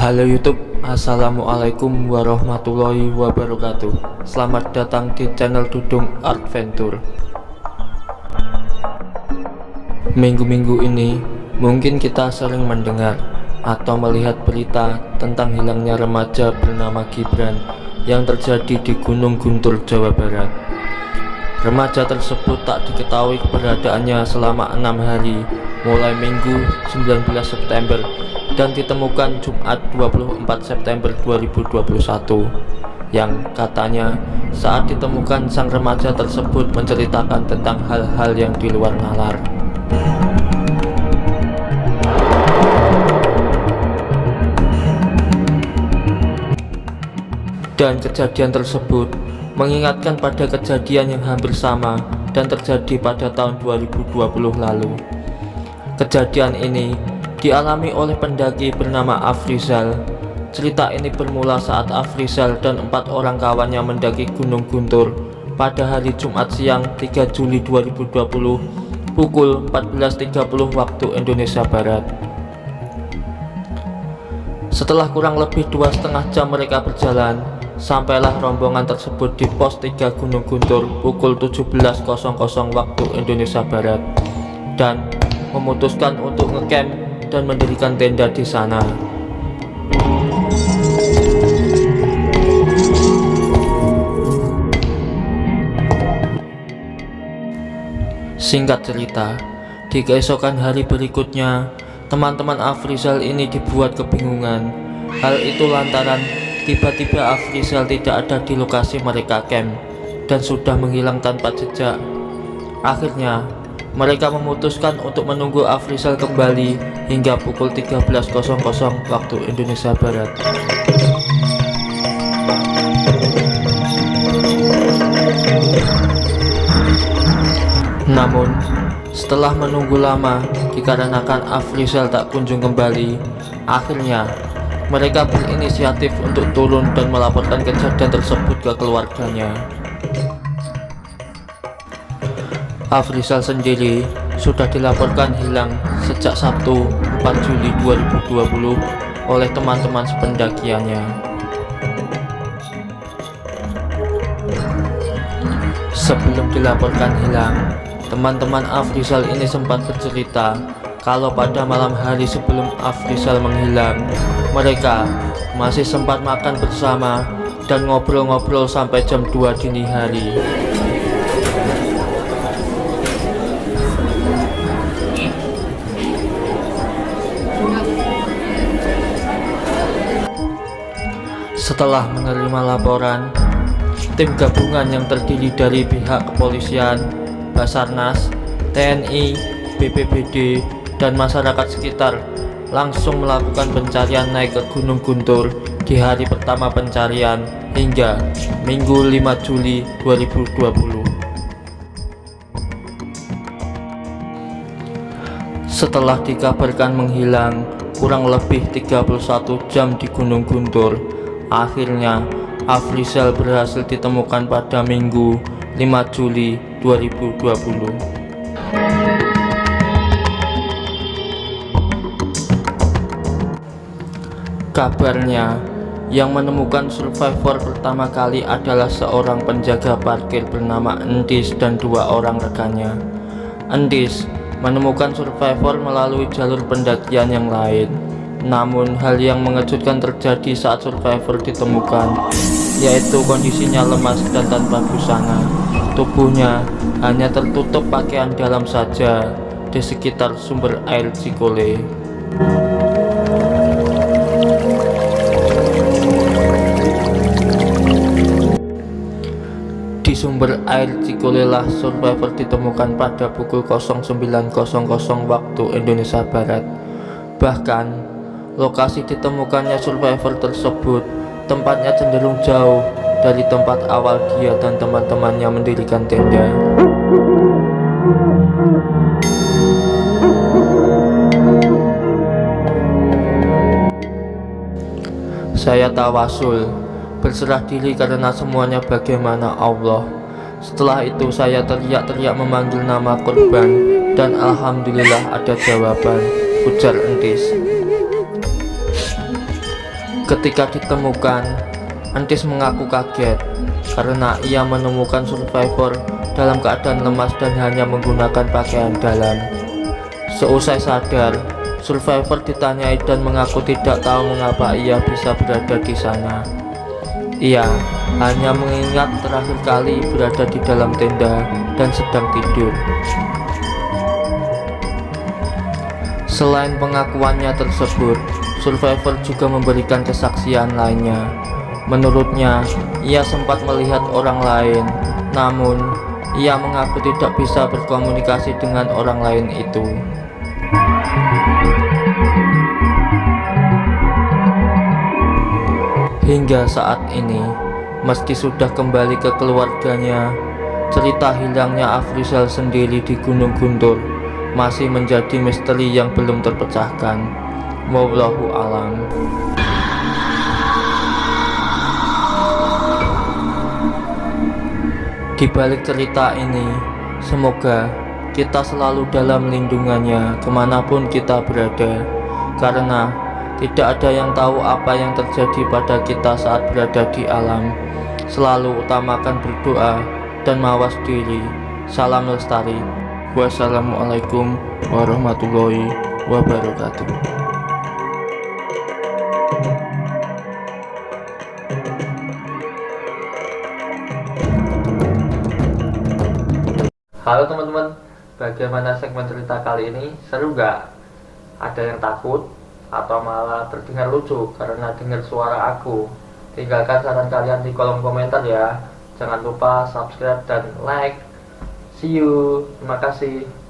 Halo YouTube, Assalamualaikum warahmatullahi wabarakatuh. Selamat datang di channel Dudung Adventure. Minggu-minggu ini mungkin kita sering mendengar atau melihat berita tentang hilangnya remaja bernama Gibran yang terjadi di Gunung Guntur, Jawa Barat. Remaja tersebut tak diketahui keberadaannya selama 6 hari mulai Minggu 19 September dan ditemukan Jumat 24 September 2021, yang katanya saat ditemukan sang remaja tersebut menceritakan tentang hal-hal yang di luar nalar. Dan kejadian tersebut mengingatkan pada kejadian yang hampir sama dan terjadi pada tahun 2020 lalu. Kejadian ini dialami oleh pendaki bernama Afrizal. Cerita ini bermula saat Afrizal dan 4 orang kawannya mendaki Gunung Guntur pada hari Jumat siang 3 Juli 2020 pukul 14.30 waktu Indonesia Barat. Setelah kurang lebih 2,5 jam mereka berjalan, sampailah rombongan tersebut di pos 3 Gunung Guntur pukul 17.00 waktu Indonesia Barat dan memutuskan untuk ngecamp dan mendirikan tenda di sana. Singkat cerita, di keesokan hari berikutnya, teman-teman Afrizal ini dibuat kebingungan. Hal itu lantaran tiba-tiba Afrizal tidak ada di lokasi mereka camp dan sudah menghilang tanpa jejak. Akhirnya mereka memutuskan untuk menunggu Afrizal kembali hingga pukul 13.00 waktu Indonesia Barat. Namun, setelah menunggu lama dikarenakan Afrizal tak kunjung kembali, akhirnya mereka berinisiatif untuk turun dan melaporkan kejadian tersebut ke keluarganya. Afrizal sendiri sudah dilaporkan hilang sejak Sabtu 4 Juli 2020 oleh teman-teman sependakiannya. Sebelum dilaporkan hilang, teman-teman Afrizal ini sempat bercerita kalau pada malam hari sebelum Afrizal menghilang, mereka masih sempat makan bersama dan ngobrol-ngobrol sampai jam 2 dini hari. Setelah menerima laporan, tim gabungan yang terdiri dari pihak kepolisian, Basarnas, TNI, BPBD, dan masyarakat sekitar langsung melakukan pencarian naik ke Gunung Guntur di hari pertama pencarian hingga Minggu 5 Juli 2020. Setelah dikabarkan menghilang kurang lebih 31 jam di Gunung Guntur, akhirnya Afrizal berhasil ditemukan pada Minggu 5 Juli 2020. Kabarnya, yang menemukan survivor pertama kali adalah seorang penjaga parkir bernama Endis dan 2 orang rekannya. Endis menemukan survivor melalui jalur pendakian yang lain. Namun hal yang mengejutkan terjadi saat survivor ditemukan, yaitu kondisinya lemas dan tanpa busana. Tubuhnya hanya tertutup pakaian dalam saja di sekitar sumber air Cikole. Di sumber air Cikole lah survivor ditemukan pada pukul 09.00 waktu Indonesia Barat. Bahkan lokasi ditemukannya survivor tersebut tempatnya cenderung jauh dari tempat awal dia dan teman-temannya mendirikan tenda. Saya tawasul, berserah diri karena semuanya bagaimana Allah. Setelah itu saya teriak-teriak memanggil nama korban dan alhamdulillah ada jawaban, ujar Endis. Ketika ditemukan, Entis mengaku kaget karena ia menemukan survivor dalam keadaan lemas dan hanya menggunakan pakaian dalam. Seusai sadar, survivor ditanyai dan mengaku tidak tahu mengapa ia bisa berada di sana. Ia hanya mengingat terakhir kali berada di dalam tenda dan sedang tidur. Selain pengakuannya tersebut, survivor juga memberikan kesaksian lainnya. Menurutnya, ia sempat melihat orang lain, namun ia mengaku tidak bisa berkomunikasi dengan orang lain itu. Hingga saat ini, meski sudah kembali ke keluarganya, cerita hilangnya Afrizal sendiri di Gunung Guntur masih menjadi misteri yang belum terpecahkan. Wallahu alam. Di balik cerita ini, semoga kita selalu dalam lindungannya kemanapun kita berada, karena tidak ada yang tahu apa yang terjadi pada kita saat berada di alam. Selalu utamakan berdoa dan mawas diri. Salam lestari. Wassalamualaikum warahmatullahi wabarakatuh. Halo teman-teman, bagaimana segmen cerita kali ini? Seru gak? Ada yang takut? Atau malah terdengar lucu karena dengar suara aku? Tinggalkan saran kalian di kolom komentar ya. Jangan lupa subscribe dan like. See you. Terima kasih.